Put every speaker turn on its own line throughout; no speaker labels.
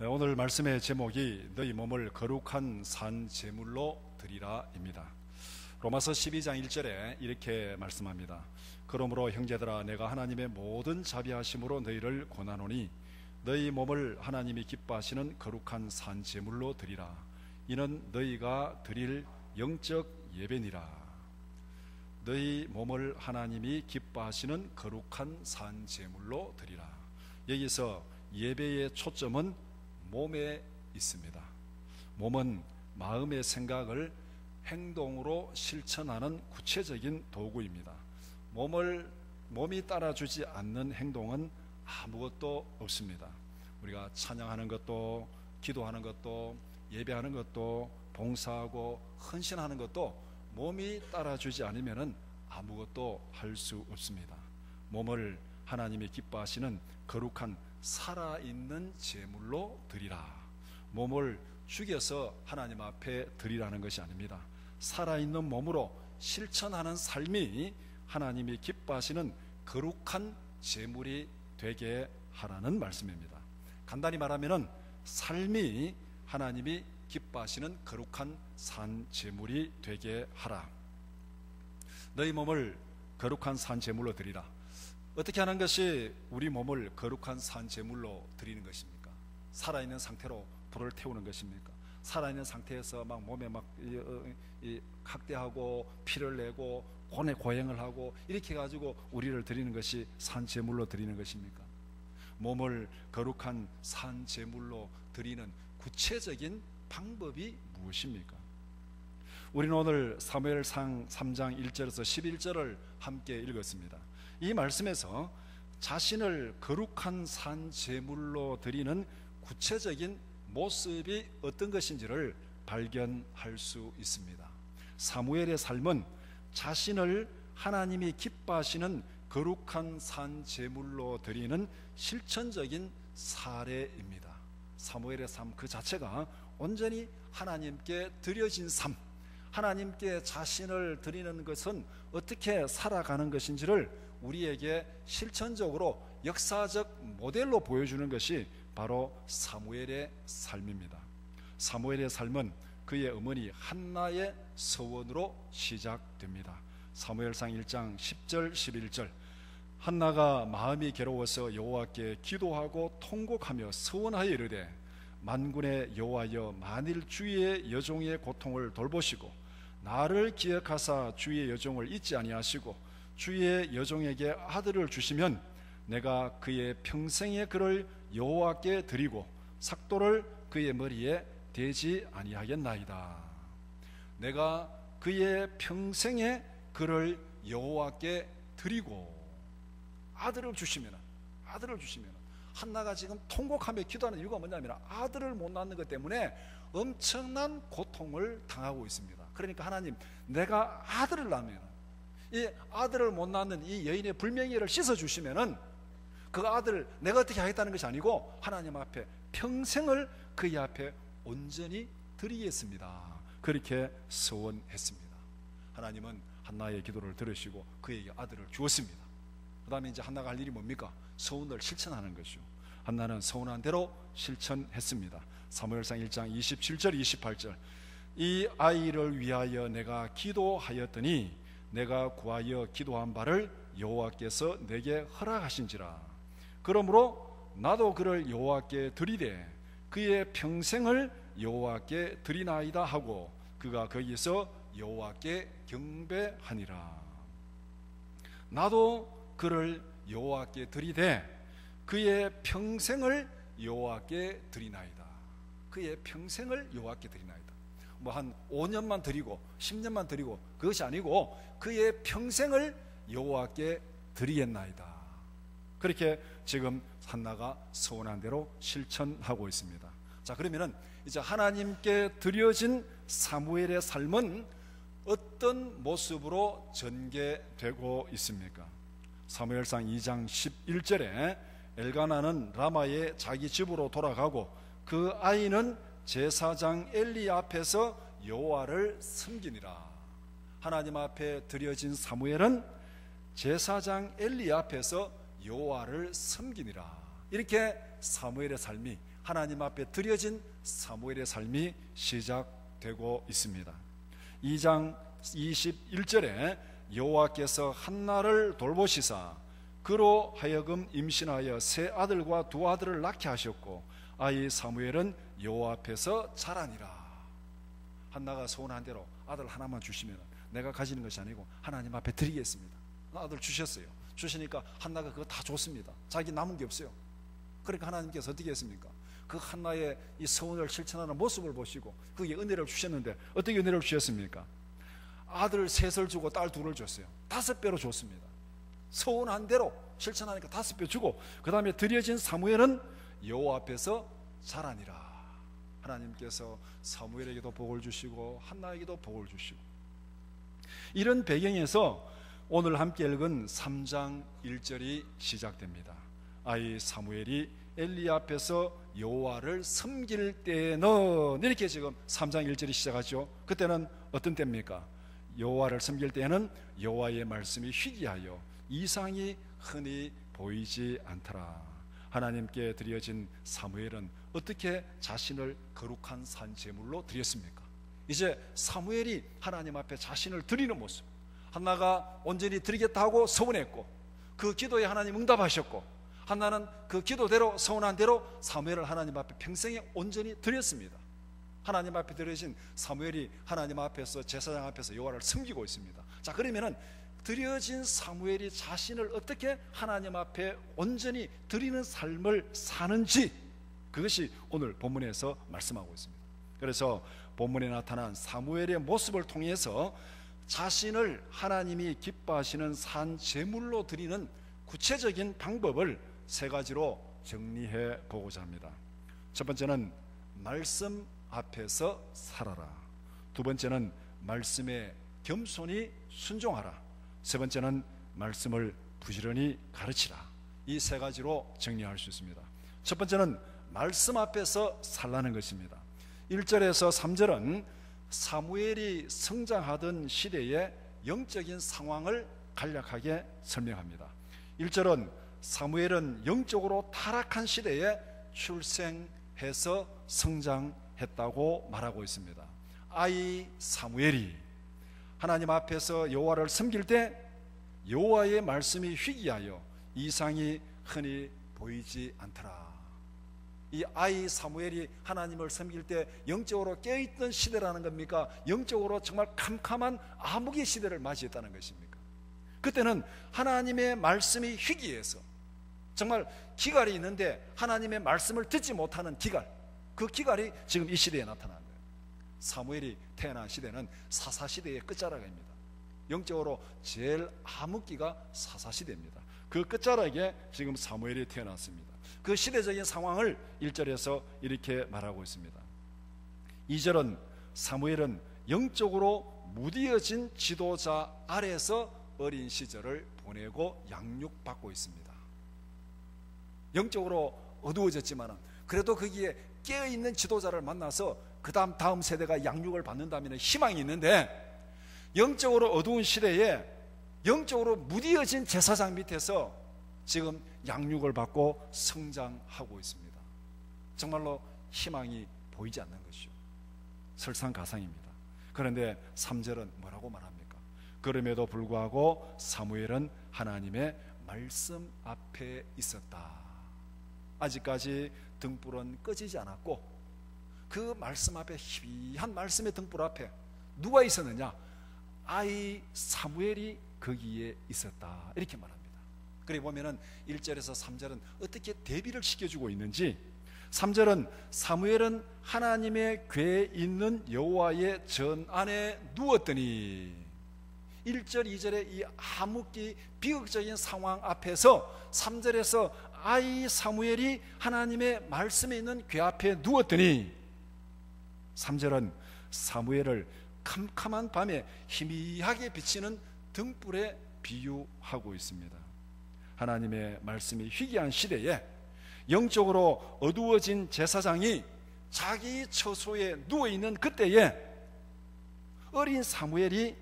오늘 말씀의 제목이 너희 몸을 거룩한 산 제물로 드리라입니다. 로마서 12장 1절에 이렇게 말씀합니다. 그러므로 형제들아, 내가 하나님의 모든 자비하심으로 너희를 권하노니 너희 몸을 하나님이 기뻐하시는 거룩한 산 제물로 드리라. 이는 너희가 드릴 영적 예배니라. 너희 몸을 하나님이 기뻐하시는 거룩한 산 제물로 드리라. 여기서 예배의 초점은 몸에 있습니다. 몸은 마음의 생각을 행동으로 실천하는 구체적인 도구입니다. 몸이 따라주지 않는 행동은 아무것도 없습니다. 우리가 찬양하는 것도, 기도하는 것도, 예배하는 것도, 봉사하고 헌신하는 것도 몸이 따라주지 않으면 아무것도 할 수 없습니다. 몸을 하나님이 기뻐하시는 거룩한 살아있는 제물로 드리라. 몸을 죽여서 하나님 앞에 드리라는 것이 아닙니다. 살아있는 몸으로 실천하는 삶이 하나님이 기뻐하시는 거룩한 제물이 되게 하라는 말씀입니다. 간단히 말하면 삶이 하나님이 기뻐하시는 거룩한 산 제물이 되게 하라. 너희 몸을 거룩한 산 제물로 드리라. 어떻게 하는 것이 우리 몸을 거룩한 산 제물로 드리는 것입니까? 살아있는 상태로 불을 태우는 것입니까? 살아있는 상태에서 막 몸에 막 학대하고 피를 내고 혼의 고행을 하고 이렇게 해가지고 우리를 드리는 것이 산 제물로 드리는 것입니까? 몸을 거룩한 산 제물로 드리는 구체적인 방법이 무엇입니까? 우리는 오늘 사무엘상 3장 1절에서 11절을 함께 읽었습니다. 이 말씀에서 자신을 거룩한 산 제물로 드리는 구체적인 모습이 어떤 것인지를 발견할 수 있습니다. 사무엘의 삶은 자신을 하나님이 기뻐하시는 거룩한 산 제물로 드리는 실천적인 사례입니다. 사무엘의 삶 그 자체가 온전히 하나님께 드려진 삶, 하나님께 자신을 드리는 것은 어떻게 살아가는 것인지를 우리에게 실천적으로 역사적 모델로 보여주는 것이 바로 사무엘의 삶입니다. 사무엘의 삶은 그의 어머니 한나의 서원으로 시작됩니다. 사무엘상 1장 10절 11절 한나가 마음이 괴로워서 여호와께 기도하고 통곡하며 서원하여 이르되 만군의 여호와여, 만일 주의 여종의 고통을 돌보시고 나를 기억하사 주의 여종을 잊지 아니하시고 주의 여종에게 아들을 주시면 내가 그의 평생의 그를 여호와께 드리고 삭도를 그의 머리에 대지 아니하겠나이다. 내가 그의 평생의 그를 여호와께 드리고 아들을 주시면 한나가 지금 통곡하며 기도하는 이유가 뭐냐면 아들을 못 낳는 것 때문에 엄청난 고통을 당하고 있습니다. 그러니까 하나님, 내가 아들을 낳으면 이 아들을 못 낳는 이 여인의 불명예를 씻어주시면은 그 아들을 내가 어떻게 하겠다는 것이 아니고 하나님 앞에 평생을 그의 앞에 온전히 드리겠습니다. 그렇게 서원했습니다. 하나님은 한나의 기도를 들으시고 그에게 아들을 주었습니다. 그 다음에 이제 한나가 할 일이 뭡니까? 서원을 실천하는 것이죠. 한나는 서원한 대로 실천했습니다. 사무엘상 1장 27절 28절 이 아이를 위하여 내가 기도하였더니 내가 구하여 기도한 바를 여호와께서 내게 허락하신지라. 그러므로 나도 그를 여호와께 드리되 그의 평생을 여호와께 드리나이다 하고 그가 거기서 여호와께 경배하니라. 나도 그를 여호와께 드리되 그의 평생을 여호와께 드리나이다. 그의 평생을 여호와께 드리나이다. 뭐 한 5년만 드리고 10년만 드리고 그것이 아니고 그의 평생을 여호와께 드리겠나이다. 그렇게 지금 한나가 서원한 대로 실천하고 있습니다. 자, 그러면은 이제 하나님께 드려진 사무엘의 삶은 어떤 모습으로 전개되고 있습니까? 사무엘상 2장 11절에 엘가나는 라마의 자기 집으로 돌아가고 그 아이는 제사장 엘리 앞에서 여호와를 섬기니라. 하나님 앞에 드려진 사무엘은 제사장 엘리 앞에서 여호와를 섬기니라. 이렇게 사무엘의 삶이, 하나님 앞에 드려진 사무엘의 삶이 시작되고 있습니다. 2장 21절에 여호와께서 한나를 돌보시사 그로 하여금 임신하여 세 아들과 두 아들을 낳게 하셨고 아이 사무엘은 여호와 앞에서 자라니라. 한나가 소원한 대로 아들 하나만 주시면 내가 가지는 것이 아니고 하나님 앞에 드리겠습니다. 아들 주셨어요. 주시니까 한나가 그거 다 줬습니다. 자기 남은 게 없어요. 그러니까 하나님께서 어떻게 했습니까? 그 한나의 이 소원을 실천하는 모습을 보시고 그게 은혜를 주셨는데 어떻게 은혜를 주셨습니까? 아들 셋을 주고 딸 둘을 줬어요. 5배로 줬습니다. 소원한 대로 실천하니까 5배 주고, 그 다음에 드려진 사무엘은 여호와 앞에서 자라니라. 하나님께서 사무엘에게도 복을 주시고 한나에게도 복을 주시고, 이런 배경에서 오늘 함께 읽은 3장 1절이 시작됩니다. 아이 사무엘이 엘리 앞에서 여호와를 섬길 때는, 이렇게 지금 3장 1절이 시작하죠. 그때는 어떤 때입니까? 여호와를 섬길 때에는 여호와의 말씀이 희귀하여 이상이 흔히 보이지 않더라. 하나님께 드려진 사무엘은 어떻게 자신을 거룩한 산 제물로 드렸습니까? 이제 사무엘이 하나님 앞에 자신을 드리는 모습, 한나가 온전히 드리겠다 하고 서원했고 그 기도에 하나님 응답하셨고, 한나는 그 기도대로 서원한 대로 사무엘을 하나님 앞에 평생에 온전히 드렸습니다. 하나님 앞에 드려진 사무엘이 하나님 앞에서, 제사장 앞에서 여호와를 섬기고 있습니다. 자, 그러면은 드려진 사무엘이 자신을 어떻게 하나님 앞에 온전히 드리는 삶을 사는지, 그것이 오늘 본문에서 말씀하고 있습니다. 그래서 본문에 나타난 사무엘의 모습을 통해서 자신을 하나님이 기뻐하시는 산 제물로 드리는 구체적인 방법을 3가지로 정리해 보고자 합니다. 첫 번째는 말씀 앞에서 살아라. 두 번째는 말씀에 겸손히 순종하라. 세 번째는 말씀을 부지런히 가르치라. 이 3가지로 정리할 수 있습니다. 첫 번째는 말씀 앞에서 살라는 것입니다. 1절에서 3절은 사무엘이 성장하던 시대의 영적인 상황을 간략하게 설명합니다. 1절은 사무엘은 영적으로 타락한 시대에 출생해서 성장했다고 말하고 있습니다. 아이 사무엘이 하나님 앞에서 여호와를 섬길 때 여호와의 말씀이 희귀하여 이상이 흔히 보이지 않더라. 이 아이 사무엘이 하나님을 섬길 때 영적으로 깨어있던 시대라는 겁니까? 영적으로 정말 캄캄한 암흑의 시대를 맞이했다는 것입니까? 그때는 하나님의 말씀이 희귀해서 정말 기갈이 있는데 하나님의 말씀을 듣지 못하는 기갈, 그 기갈이 지금 이 시대에 나타난 거예요. 사무엘이 태어난 시대는 사사시대의 끝자락입니다. 영적으로 제일 암흑기가 사사시대입니다. 그 끝자락에 지금 사무엘이 태어났습니다. 그 시대적인 상황을 1절에서 이렇게 말하고 있습니다. 2절은 사무엘은 영적으로 무디어진 지도자 아래서 어린 시절을 보내고 양육받고 있습니다. 영적으로 어두워졌지만 그래도 거기에 깨어있는 지도자를 만나서 그 다음 세대가 양육을 받는다면 희망이 있는데, 영적으로 어두운 시대에 영적으로 무디어진 제사장 밑에서 지금 양육을 받고 성장하고 있습니다. 정말로 희망이 보이지 않는 것이죠. 설상가상입니다. 그런데 3절은 뭐라고 말합니까? 그럼에도 불구하고 사무엘은 하나님의 말씀 앞에 있었다. 아직까지 등불은 꺼지지 않았고 그 말씀 앞에, 희비한 말씀의 등불 앞에 누가 있었느냐? 아이 사무엘이 거기에 있었다. 이렇게 말합니다. 그리고 보면은 1절에서 3절은 어떻게 대비를 시켜주고 있는지, 3절은 사무엘은 하나님의 궤에 있는 여호와의 전 안에 누웠더니, 1절 2절의 이 암흑기 비극적인 상황 앞에서 3절에서 아이 사무엘이 하나님의 말씀에 있는 궤 앞에 누웠더니, 3절은 사무엘을 캄캄한 밤에 희미하게 비치는 등불에 비유하고 있습니다. 하나님의 말씀이 희귀한 시대에 영적으로 어두워진 제사장이 자기 처소에 누워있는 그때에 어린 사무엘이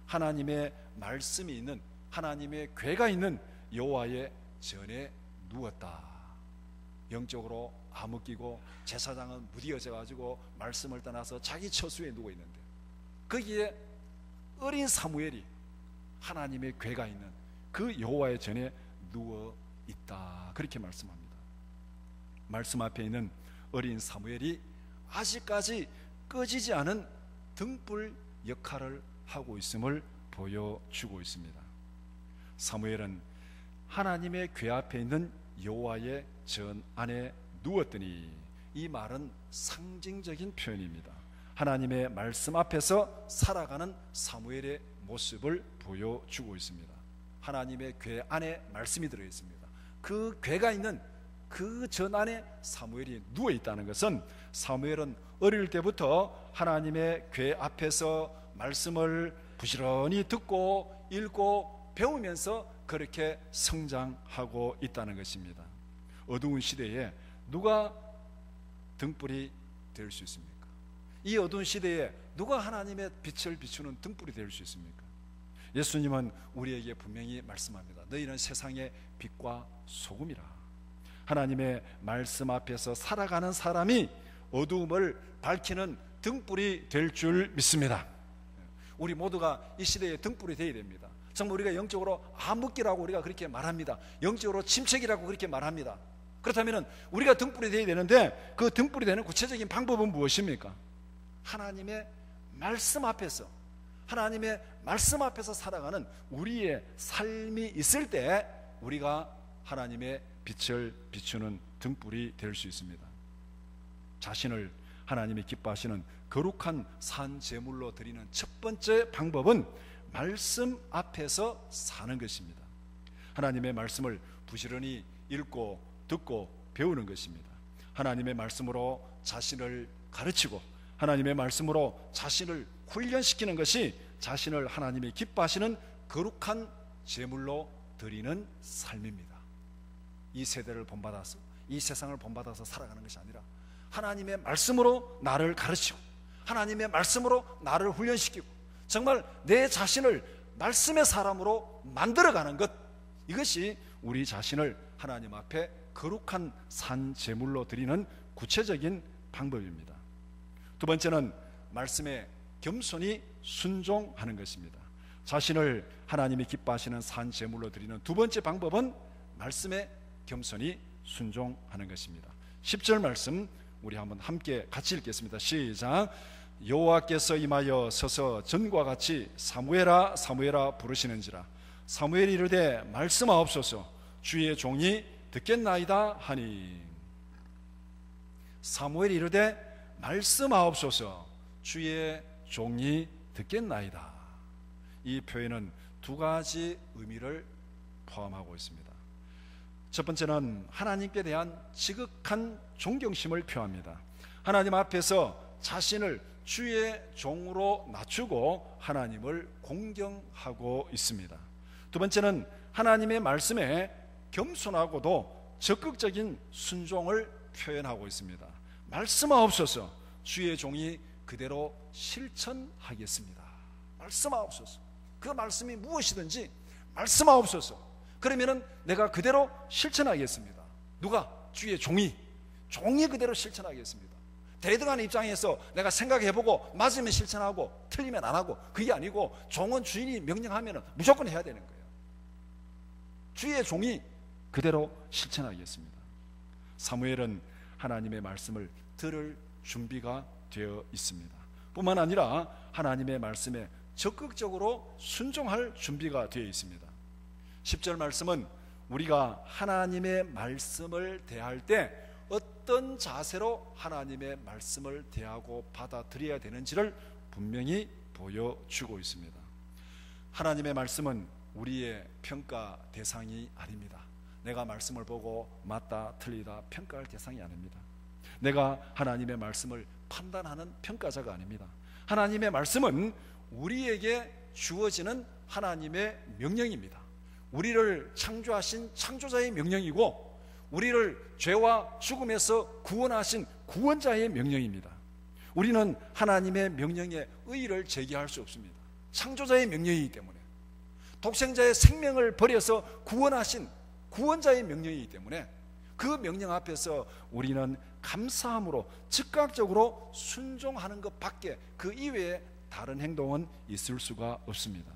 하나님의 말씀이 있는, 하나님의 궤가 있는 여호와의 전에 누웠다. 영적으로 아무끼고 제사장은 무디어져 가지고 말씀을 떠나서 자기 처수에 누워 있는데, 거기에 어린 사무엘이 하나님의 궤가 있는 그 여호와의 전에 누워 있다, 그렇게 말씀합니다. 말씀 앞에 있는 어린 사무엘이 아직까지 꺼지지 않은 등불 역할을 하고 있음을 보여주고 있습니다. 사무엘은 하나님의 궤 앞에 있는 여호와의 전 안에 누웠더니, 이 말은 상징적인 표현입니다. 하나님의 말씀 앞에서 살아가는 사무엘의 모습을 보여주고 있습니다. 하나님의 궤 안에 말씀이 들어있습니다. 그 궤가 있는 그 전 안에 사무엘이 누워 있다는 것은, 사무엘은 어릴 때부터 하나님의 궤 앞에서 말씀을 부지런히 듣고 읽고 배우면서 그렇게 성장하고 있다는 것입니다. 어두운 시대에 누가 등불이 될 수 있습니까? 이 어두운 시대에 누가 하나님의 빛을 비추는 등불이 될 수 있습니까? 예수님은 우리에게 분명히 말씀합니다. 너희는 세상의 빛과 소금이라. 하나님의 말씀 앞에서 살아가는 사람이 어두움을 밝히는 등불이 될 줄 믿습니다. 우리 모두가 이 시대에 등불이 되어야 됩니다. 정말 우리가 영적으로 암흑기라고 우리가 그렇게 말합니다. 영적으로 침체기라고 그렇게 말합니다. 그렇다면 우리가 등불이 되어야 되는데, 그 등불이 되는 구체적인 방법은 무엇입니까? 하나님의 말씀 앞에서, 하나님의 말씀 앞에서 살아가는 우리의 삶이 있을 때 우리가 하나님의 빛을 비추는 등불이 될 수 있습니다. 자신을 하나님이 기뻐하시는 거룩한 산 제물로 드리는 첫 번째 방법은 말씀 앞에서 사는 것입니다. 하나님의 말씀을 부지런히 읽고 듣고 배우는 것입니다. 하나님의 말씀으로 자신을 가르치고 하나님의 말씀으로 자신을 훈련시키는 것이 자신을 하나님이 기뻐하시는 거룩한 제물로 드리는 삶입니다. 이 세대를 본받아서, 이 세상을 본받아서 살아가는 것이 아니라 하나님의 말씀으로 나를 가르치고 하나님의 말씀으로 나를 훈련시키고 정말 내 자신을 말씀의 사람으로 만들어가는 것, 이것이 우리 자신을 하나님 앞에 거룩한 산 제물로 드리는 구체적인 방법입니다. 두 번째는 말씀에 겸손히 순종하는 것입니다. 자신을 하나님이 기뻐하시는 산 제물로 드리는 두 번째 방법은 말씀에 겸손히 순종하는 것입니다. 10절 말씀 우리 한번 함께 같이 읽겠습니다. 시작. 여호와께서 임하여 서서 전과 같이 사무엘아 사무엘아 부르시는지라. 사무엘이 이르되 말씀하옵소서 주의 종이 듣겠나이다 하니. 사무엘이 이르되 말씀하옵소서 주의 종이 듣겠나이다. 이 표현은 두 가지 의미를 포함하고 있습니다. 첫 번째는 하나님께 대한 지극한 존경심을 표합니다. 하나님 앞에서 자신을 주의 종으로 낮추고 하나님을 공경하고 있습니다. 두 번째는 하나님의 말씀에 겸손하고도 적극적인 순종을 표현하고 있습니다. 말씀하옵소서 주의 종이 그대로 실천하겠습니다. 말씀하옵소서. 그 말씀이 무엇이든지 말씀하옵소서. 그러면은 내가 그대로 실천하겠습니다. 누가? 주의 종이 그대로 실천하겠습니다. 대등한 입장에서 내가 생각해보고 맞으면 실천하고 틀리면 안 하고, 그게 아니고 종은 주인이 명령하면 무조건 해야 되는 거예요. 주의 종이 그대로 실천하겠습니다. 사무엘은 하나님의 말씀을 들을 준비가 되어 있습니다. 뿐만 아니라 하나님의 말씀에 적극적으로 순종할 준비가 되어 있습니다. 10절 말씀은 우리가 하나님의 말씀을 대할 때 어떤 자세로 하나님의 말씀을 대하고 받아들여야 되는지를 분명히 보여주고 있습니다. 하나님의 말씀은 우리의 평가 대상이 아닙니다. 내가 말씀을 보고 맞다 틀리다 평가할 대상이 아닙니다. 내가 하나님의 말씀을 판단하는 평가자가 아닙니다. 하나님의 말씀은 우리에게 주어지는 하나님의 명령입니다. 우리를 창조하신 창조자의 명령이고, 우리를 죄와 죽음에서 구원하신 구원자의 명령입니다. 우리는 하나님의 명령에 의의를 제기할 수 없습니다. 창조자의 명령이기 때문에, 독생자의 생명을 버려서 구원하신 구원자의 명령이기 때문에 그 명령 앞에서 우리는 감사함으로 즉각적으로 순종하는 것밖에 그 이외에 다른 행동은 있을 수가 없습니다.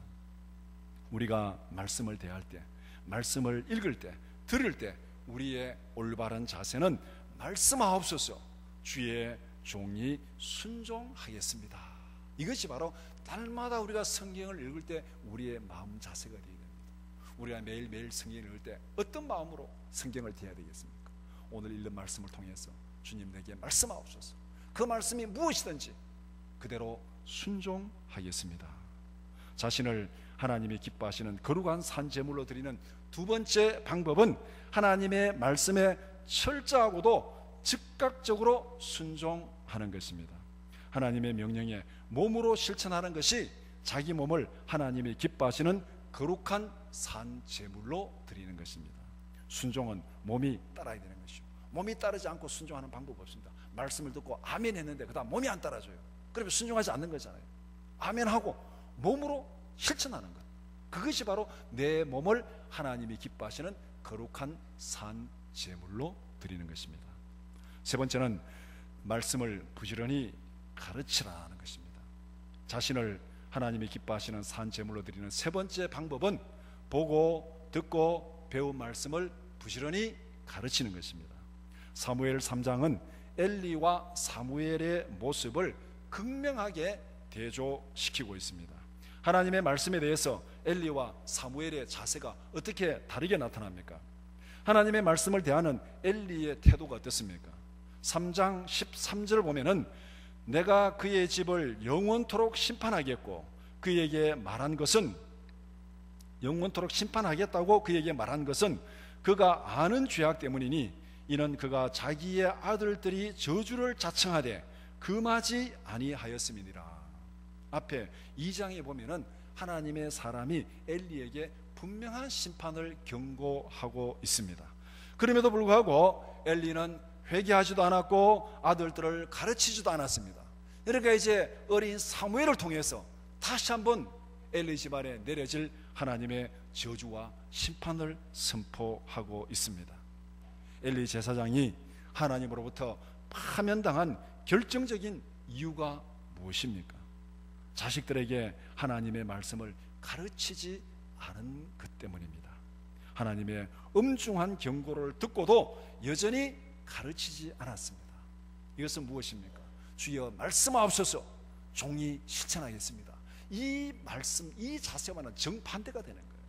우리가 말씀을 대할 때, 말씀을 읽을 때, 들을 때 우리의 올바른 자세는 말씀하옵소서, 주의 종이 순종하겠습니다. 이것이 바로 날마다 우리가 성경을 읽을 때 우리의 마음 자세가 되어야 됩니다. 우리가 매일매일 성경을 읽을 때 어떤 마음으로 성경을 대해야 되겠습니까? 오늘 읽는 말씀을 통해서 주님 내게 말씀하옵소서, 그 말씀이 무엇이든지 그대로 순종하겠습니다. 자신을 하나님이 기뻐하시는 거룩한 산제물로 드리는 두 번째 방법은 하나님의 말씀에 철저하고도 즉각적으로 순종하는 것입니다. 하나님의 명령에 몸으로 실천하는 것이 자기 몸을 하나님이 기뻐하시는 거룩한 산제물로 드리는 것입니다. 순종은 몸이 따라야 되는 것이죠. 몸이 따르지 않고 순종하는 방법 없습니다. 말씀을 듣고 아멘 했는데 그 다음 몸이 안 따라줘요. 그러면 순종하지 않는 거잖아요. 아멘하고 몸으로 실천하는 것, 그것이 바로 내 몸을 하나님이 기뻐하시는 거룩한 산제물로 드리는 것입니다. 세 번째는 말씀을 부지런히 가르치라는 것입니다. 자신을 하나님이 기뻐하시는 산제물로 드리는 세 번째 방법은 보고 듣고 배운 말씀을 부지런히 가르치는 것입니다. 사무엘 3장은 엘리와 사무엘의 모습을 극명하게 대조시키고 있습니다. 하나님의 말씀에 대해서 엘리와 사무엘의 자세가 어떻게 다르게 나타납니까? 하나님의 말씀을 대하는 엘리의 태도가 어떻습니까? 3장 13절을 보면은 내가 그의 집을 영원토록 심판하겠고 그에게 말한 것은, 영원토록 심판하겠다고 그에게 말한 것은 그가 아는 죄악 때문이니 이는 그가 자기의 아들들이 저주를 자청하되 금하지 아니하였음이니라. 앞에 2장에 보면은 하나님의 사람이 엘리에게 분명한 심판을 경고하고 있습니다. 그럼에도 불구하고 엘리는 회개하지도 않았고 아들들을 가르치지도 않았습니다. 그러니까 이제 어린 사무엘을 통해서 다시 한번 엘리 집안에 내려질 하나님의 저주와 심판을 선포하고 있습니다. 엘리 제사장이 하나님으로부터 파면당한 결정적인 이유가 무엇입니까? 자식들에게 하나님의 말씀을 가르치지 않은 것 때문입니다. 하나님의 엄중한 경고를 듣고도 여전히 가르치지 않았습니다. 이것은 무엇입니까? 주여 말씀하옵소서, 종이 실천하겠습니다. 이 말씀, 이 자세와는 정반대가 되는 거예요.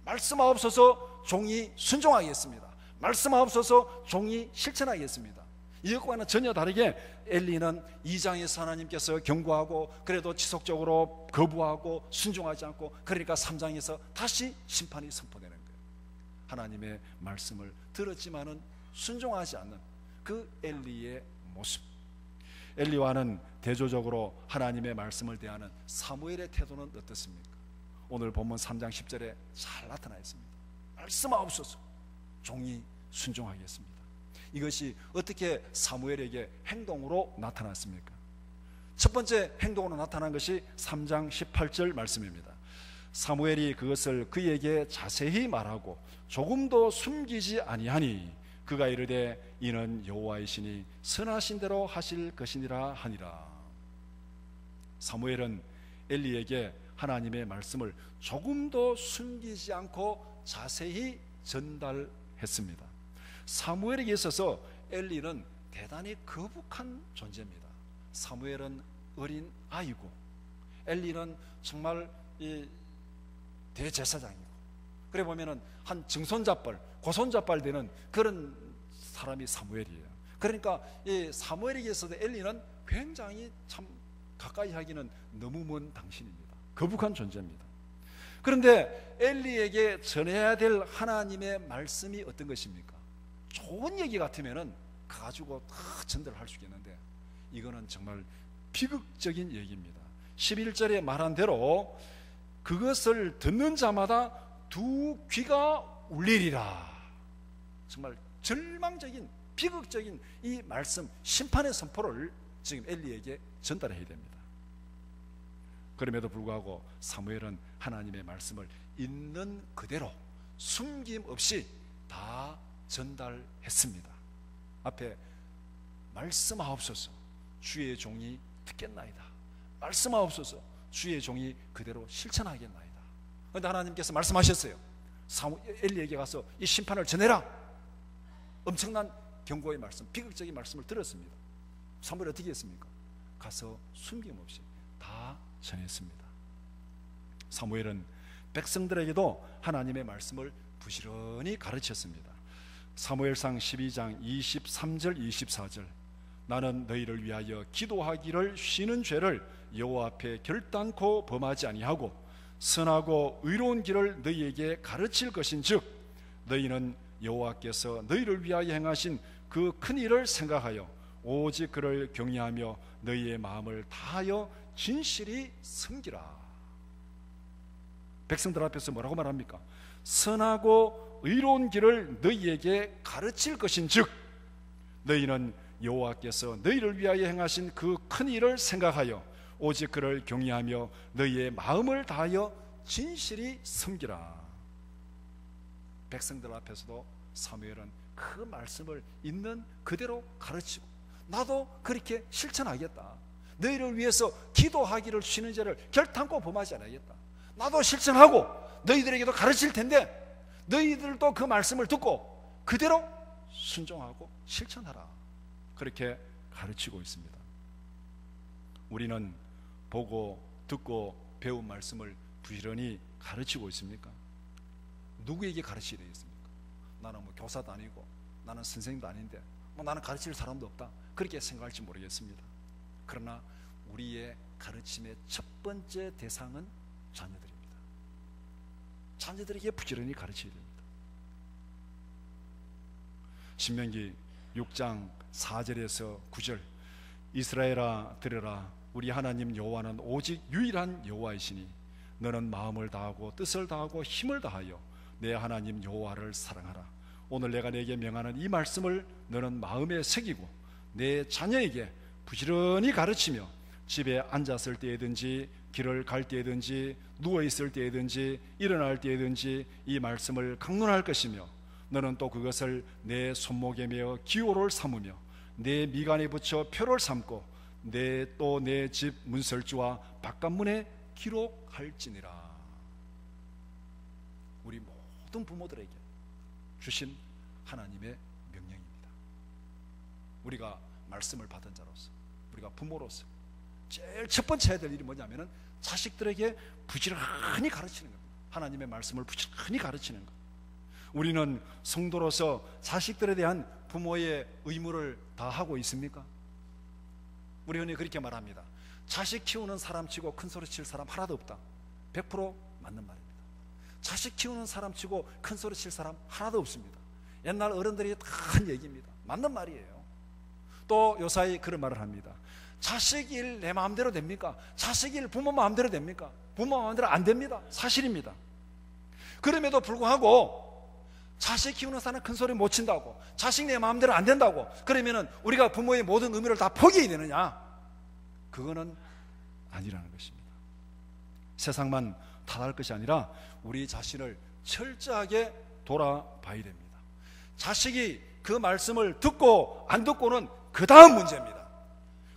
말씀하옵소서, 종이 순종하겠습니다. 말씀하옵소서, 종이 실천하겠습니다. 이것과는 전혀 다르게 엘리는 2장에서 하나님께서 경고하고 그래도 지속적으로 거부하고 순종하지 않고, 그러니까 3장에서 다시 심판이 선포되는 거예요. 하나님의 말씀을 들었지만은 순종하지 않는 그 엘리의 모습. 엘리와는 대조적으로 하나님의 말씀을 대하는 사무엘의 태도는 어떻습니까? 오늘 본문 3장 10절에 잘 나타나 있습니다. 말씀하옵소서, 종이 순종하겠습니다. 이것이 어떻게 사무엘에게 행동으로 나타났습니까? 첫 번째 행동으로 나타난 것이 3장 18절 말씀입니다. 사무엘이 그것을 그에게 자세히 말하고 조금도 숨기지 아니하니 그가 이르되 이는 여호와이시니 선하신 대로 하실 것이니라 하니라. 사무엘은 엘리에게 하나님의 말씀을 조금도 숨기지 않고 자세히 전달했습니다. 사무엘에게 있어서 엘리는 대단히 거북한 존재입니다. 사무엘은 어린 아이고 엘리는 정말 이 대제사장이고, 그래 보면은 한 증손자뻘, 고손자뻘 되는 그런 사람이 사무엘이에요. 그러니까 이 사무엘에게 있어서 엘리는 굉장히 참 가까이 하기는 너무 먼 당신입니다. 거북한 존재입니다. 그런데 엘리에게 전해야 될 하나님의 말씀이 어떤 것입니까? 좋은 얘기 같으면은 가지고 다 전달할 수 있겠는데 이거는 정말 비극적인 얘기입니다. 11절에 말한 대로 그것을 듣는 자마다 두 귀가 울리리라. 정말 절망적인 비극적인 이 말씀, 심판의 선포를 지금 엘리에게 전달해야 됩니다. 그럼에도 불구하고 사무엘은 하나님의 말씀을 있는 그대로 숨김없이 다 전달했습니다. 앞에 말씀하옵소서 주의 종이 듣겠나이다. 말씀하옵소서 주의 종이 그대로 실천하겠나이다. 그런데 하나님께서 말씀하셨어요. 엘리에게 가서 이 심판을 전해라. 엄청난 경고의 말씀, 비극적인 말씀을 들었습니다. 사무엘이 어떻게 했습니까? 가서 숨김없이 다 전했습니다. 사무엘은 백성들에게도 하나님의 말씀을 부지런히 가르쳤습니다. 사무엘상 12장 23절 24절 나는 너희를 위하여 기도하기를 쉬는 죄를 여호와 앞에 결단코 범하지 아니하고 선하고 의로운 길을 너희에게 가르칠 것인즉 너희는 여호와께서 너희를 위하여 행하신 그 큰 일을 생각하여 오직 그를 경외하며 너희의 마음을 다하여 진실이 섬기라. 백성들 앞에서 뭐라고 말합니까? 선하고 의로운 길을 너희에게 가르칠 것인즉 너희는 여호와께서 너희를 위하여 행하신 그 큰 일을 생각하여 오직 그를 경외하며 너희의 마음을 다하여 진실이 섬기라. 백성들 앞에서도 사무엘은 그 말씀을 있는 그대로 가르치고 나도 그렇게 실천하겠다. 너희를 위해서 기도하기를 쉬는 죄를 결단코 범하지 않겠다. 나도 실천하고 너희들에게도 가르칠 텐데 너희들도 그 말씀을 듣고 그대로 순종하고 실천하라. 그렇게 가르치고 있습니다. 우리는 보고 듣고 배운 말씀을 부지런히 가르치고 있습니까? 누구에게 가르쳐야 되겠습니까? 나는 뭐 교사도 아니고 나는 선생님도 아닌데 뭐 나는 가르칠 사람도 없다, 그렇게 생각할지 모르겠습니다. 그러나 우리의 가르침의 첫 번째 대상은 자녀들입니다. 자녀들에게 부지런히 가르쳐야 됩니다. 신명기 6장 4절에서 9절 이스라엘아 들으라 우리 하나님 여호와는 오직 유일한 여호와이시니 너는 마음을 다하고 뜻을 다하고 힘을 다하여 내 하나님 여호와를 사랑하라. 오늘 내가 내게 명하는 이 말씀을 너는 마음에 새기고 내 자녀에게 부지런히 가르치며 집에 앉았을 때든지 길을 갈 때든지 누워있을 때든지 일어날 때든지 이 말씀을 강론할 것이며 너는 또 그것을 내 손목에 메어 기호를 삼으며 내 미간에 붙여 표를 삼고 내 집 문설주와 바깥문에 기록할지니라. 우리 모든 부모들에게 주신 하나님의 명령입니다. 우리가 말씀을 받은 자로서 우리가 부모로서 제일 첫 번째 해야 될 일이 뭐냐면은 자식들에게 부지런히 가르치는 겁니다. 하나님의 말씀을 부지런히 가르치는 것. 우리는 성도로서 자식들에 대한 부모의 의무를 다 하고 있습니까? 우리 흔히 그렇게 말합니다. 자식 키우는 사람 치고 큰 소리 칠 사람 하나도 없다. 100% 맞는 말입니다. 자식 키우는 사람 치고 큰 소리 칠 사람 하나도 없습니다. 옛날 어른들이 다 한 얘기입니다. 맞는 말이에요. 또 요사이 그런 말을 합니다. 자식 일 내 마음대로 됩니까? 자식 일 부모 마음대로 됩니까? 부모 마음대로 안 됩니다. 사실입니다. 그럼에도 불구하고 자식 키우는 사람은 큰 소리 못 친다고, 자식 내 마음대로 안 된다고, 그러면은 우리가 부모의 모든 의무를 다 포기해야 되느냐? 그거는 아니라는 것입니다. 세상만 탓할 것이 아니라 우리 자신을 철저하게 돌아봐야 됩니다. 자식이 그 말씀을 듣고 안 듣고는 그 다음 문제입니다.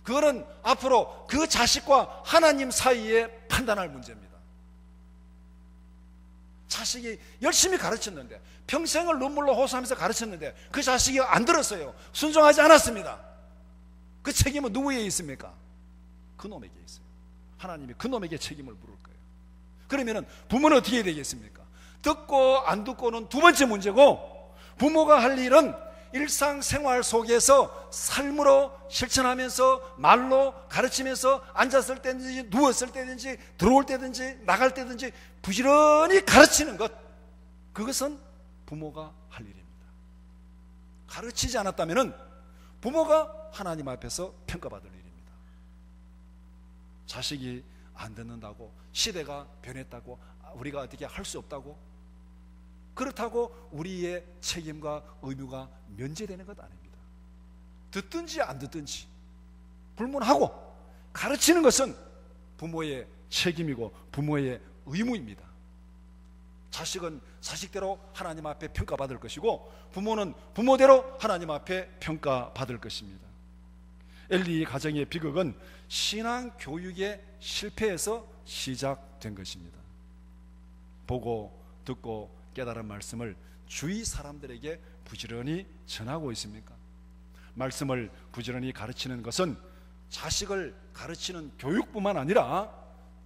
그거는 앞으로 그 자식과 하나님 사이에 판단할 문제입니다. 자식이 열심히 가르쳤는데, 평생을 눈물로 호소하면서 가르쳤는데 그 자식이 안 들었어요. 순종하지 않았습니다. 그 책임은 누구에게 있습니까? 그 놈에게 있어요. 하나님이 그 놈에게 책임을 물을 거예요. 그러면은 부모는 어떻게 해야 되겠습니까? 듣고 안 듣고는 두 번째 문제고, 부모가 할 일은 일상생활 속에서 삶으로 실천하면서 말로 가르치면서 앉았을 때든지 누웠을 때든지 들어올 때든지 나갈 때든지 부지런히 가르치는 것, 그것은 부모가 할 일입니다. 가르치지 않았다면 부모가 하나님 앞에서 평가받을 일입니다. 자식이 안 듣는다고, 시대가 변했다고, 우리가 어떻게 할 수 없다고, 그렇다고 우리의 책임과 의무가 면제되는 것 아닙니다. 듣든지 안 듣든지 불문하고 가르치는 것은 부모의 책임이고 부모의 의무입니다. 자식은 자식대로 하나님 앞에 평가받을 것이고 부모는 부모대로 하나님 앞에 평가받을 것입니다. 엘리의 가정의 비극은 신앙 교육의 실패에서 시작된 것입니다. 보고 듣고 깨달은 말씀을 주위 사람들에게 부지런히 전하고 있습니까? 말씀을 부지런히 가르치는 것은 자식을 가르치는 교육뿐만 아니라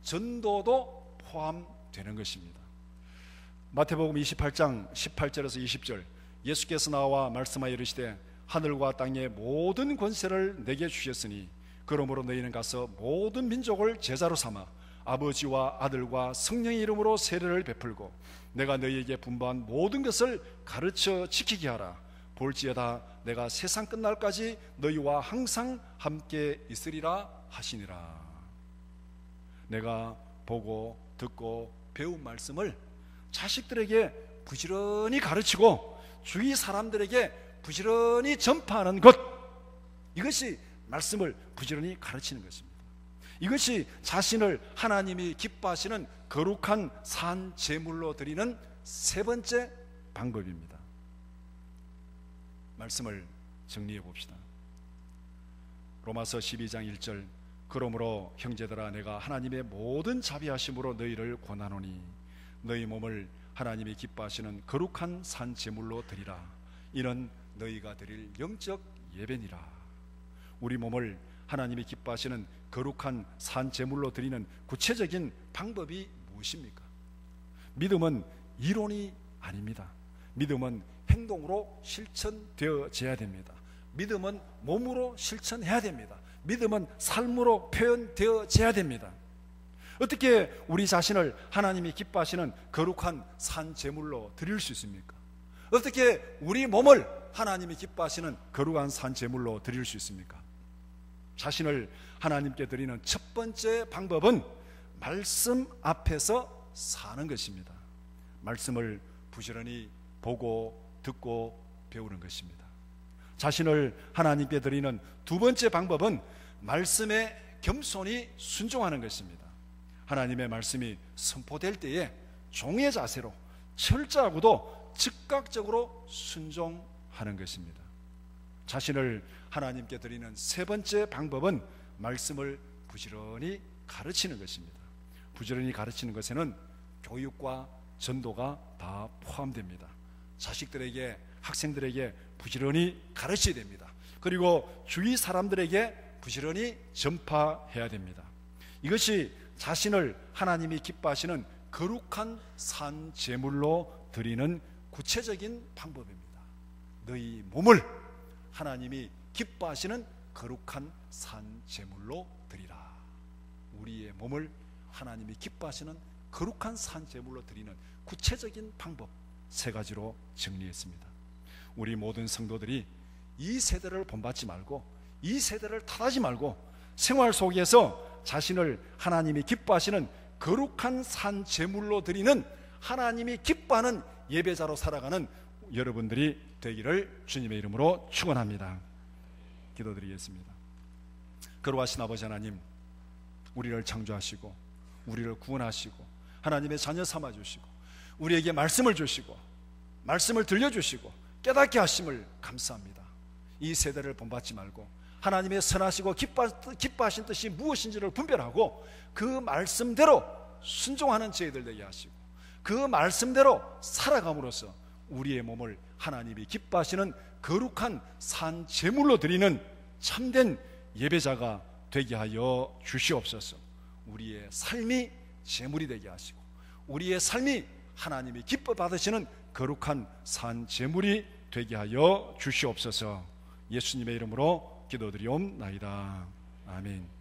전도도 포함되는 것입니다. 마태복음 28장 18절에서 20절, 예수께서 나와 말씀하여 이르시되 하늘과 땅의 모든 권세를 내게 주셨으니 그러므로 너희는 가서 모든 민족을 제자로 삼아 아버지와 아들과 성령의 이름으로 세례를 베풀고 내가 너희에게 분부한 모든 것을 가르쳐 지키게 하라. 볼지어다 내가 세상 끝날까지 너희와 항상 함께 있으리라 하시니라. 내가 보고 듣고 배운 말씀을 자식들에게 부지런히 가르치고 주위 사람들에게 부지런히 전파하는 것, 이것이 말씀을 부지런히 가르치는 것입니다. 이것이 자신을 하나님이 기뻐하시는 거룩한 산 제물로 드리는 세 번째 방법입니다. 말씀을 정리해 봅시다. 로마서 12장 1절, 그러므로 형제들아 내가 하나님의 모든 자비하심으로 너희를 권하노니 너희 몸을 하나님이 기뻐하시는 거룩한 산 제물로 드리라. 이는 너희가 드릴 영적 예배니라. 우리 몸을 하나님이 기뻐하시는 거룩한 산 제물로 드리는 구체적인 방법이 무엇입니까? 믿음은 이론이 아닙니다. 믿음은 행동으로 실천되어져야 됩니다. 믿음은 몸으로 실천해야 됩니다. 믿음은 삶으로 표현되어져야 됩니다. 어떻게 우리 자신을 하나님이 기뻐하시는 거룩한 산 제물로 드릴 수 있습니까? 어떻게 우리 몸을 하나님이 기뻐하시는 거룩한 산 제물로 드릴 수 있습니까? 자신을 하나님께 드리는 첫 번째 방법은 말씀 앞에서 사는 것입니다. 말씀을 부지런히 보고 듣고 배우는 것입니다. 자신을 하나님께 드리는 두 번째 방법은 말씀에 겸손히 순종하는 것입니다. 하나님의 말씀이 선포될 때에 종의 자세로 철저하고도 즉각적으로 순종하는 것입니다. 자신을 하나님께 드리는 세 번째 방법은 말씀을 부지런히 가르치는 것입니다. 부지런히 가르치는 것에는 교육과 전도가 다 포함됩니다. 자식들에게, 학생들에게 부지런히 가르쳐야 됩니다. 그리고 주위 사람들에게 부지런히 전파해야 됩니다. 이것이 자신을 하나님이 기뻐하시는 거룩한 산 제물로 드리는 구체적인 방법입니다. 너희 몸을 하나님이 기뻐하시는 거룩한 산 제물로 드리라. 우리의 몸을 하나님이 기뻐하시는 거룩한 산 제물로 드리는 구체적인 방법 세 가지로 정리했습니다. 우리 모든 성도들이 이 세대를 본받지 말고 이 세대를 탓하지 말고 생활 속에서 자신을 하나님이 기뻐하시는 거룩한 산 제물로 드리는 하나님이 기뻐하는 예배자로 살아가는 여러분들이 되기를 주님의 이름으로 축원합니다. 기도드리겠습니다. 거룩하신 아버지 하나님, 우리를 창조하시고 우리를 구원하시고 하나님의 자녀 삼아주시고 우리에게 말씀을 주시고 말씀을 들려주시고 깨닫게 하심을 감사합니다. 이 세대를 본받지 말고 하나님의 선하시고 기뻐하신 뜻이 무엇인지를 분별하고 그 말씀대로 순종하는 저희들 되게 하시고 그 말씀대로 살아감으로써 우리의 몸을 하나님이 기뻐하시는 거룩한 산 제물로 드리는 참된 예배자가 되게 하여 주시옵소서. 우리의 삶이 제물이 되게 하시고 우리의 삶이 하나님이 기뻐 받으시는 거룩한 산 제물이 되게 하여 주시옵소서. 예수님의 이름으로 기도드리옵나이다. 아멘.